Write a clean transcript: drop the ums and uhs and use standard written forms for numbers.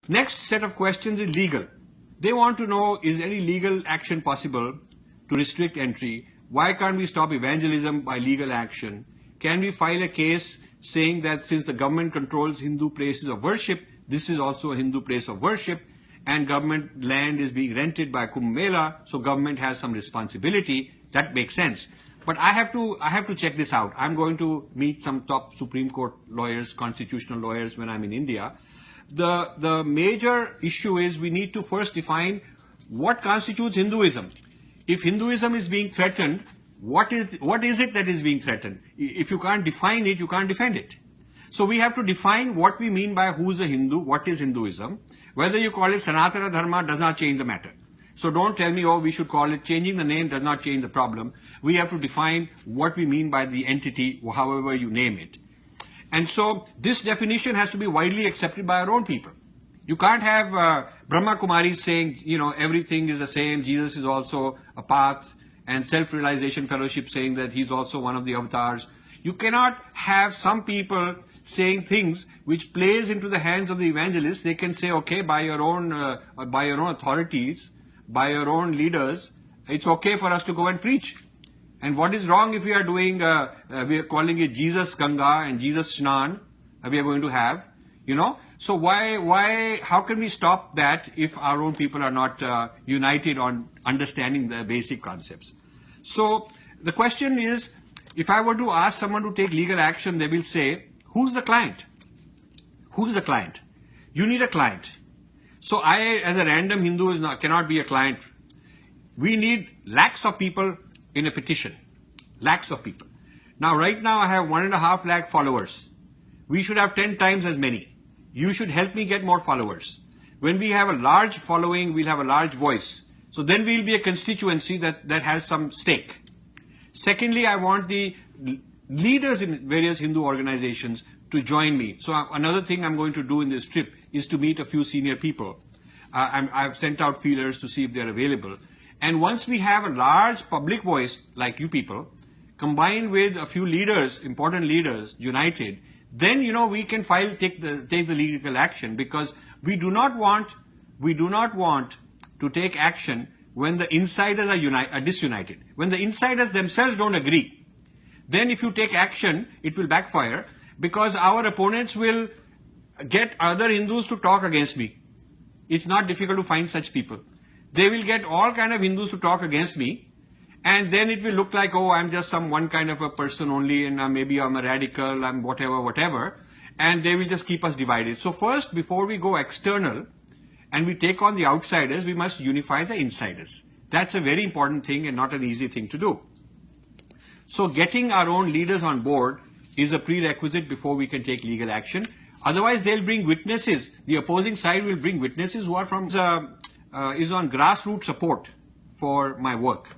Next set of questions is legal. They want to know, is any legal action possible to restrict entry? Why can't we stop evangelism by legal action? Can we file a case saying that since the government controls Hindu places of worship, this is also a Hindu place of worship, and government land is being rented by Kumbh Mela, so government has some responsibility? That makes sense. But I have to check this out. I'm going to meet some top Supreme Court lawyers, constitutional lawyers when I'm in India. The major issue is we need to first define what constitutes Hinduism. If Hinduism is being threatened, what is it that is being threatened? If you can't define it, you can't defend it. So we have to define what we mean by who's a Hindu, what is Hinduism. Whether you call it Sanatana Dharma does not change the matter. So don't tell me, oh, we should call it, changing the name does not change the problem. We have to define what we mean by the entity, however you name it. And so this definition has to be widely accepted by our own people. You can't have Brahma Kumaris saying, everything is the same, Jesus is also a path, and Self-Realization Fellowship saying that he's also one of the avatars. You cannot have some people saying things which plays into the hands of the evangelists. They can say, okay, by your own authorities, by your own leaders, it's okay for us to go and preach. And what is wrong if we are doing, we are calling it Jesus Ganga and Jesus Shnan, we are going to have, So how can we stop that if our own people are not united on understanding the basic concepts? So the question is, if I were to ask someone to take legal action, they will say, who's the client? Who's the client? You need a client. So I, as a random Hindu, cannot be a client. We need lakhs of people in a petition. Lakhs of people. Now, right now, I have 1.5 lakh followers. We should have 10 times as many. You should help me get more followers. When we have a large following, we'll have a large voice. So then we'll be a constituency that has some stake. Secondly, I want the leaders in various Hindu organizations to join me. So another thing I'm going to do in this trip is to meet a few senior people. I've sent out feelers to see if they're available. And once we have a large public voice, like you people, combined with a few leaders, important leaders, united, then, we can take the legal action, because we do not want to take action when the insiders are disunited. When the insiders themselves don't agree, then if you take action, it will backfire, because our opponents will get other Hindus to talk against me. It's not difficult to find such people. They will get all kind of Hindus to talk against me, and then it will look like, oh, I'm just one kind of a person only, and maybe I'm a radical, I'm whatever, and they will just keep us divided. So first, before we go external and we take on the outsiders, we must unify the insiders. That's a very important thing and not an easy thing to do. So getting our own leaders on board is a prerequisite before we can take legal action. Otherwise, they'll bring witnesses. The opposing side will bring witnesses who are is on grassroots support for my work.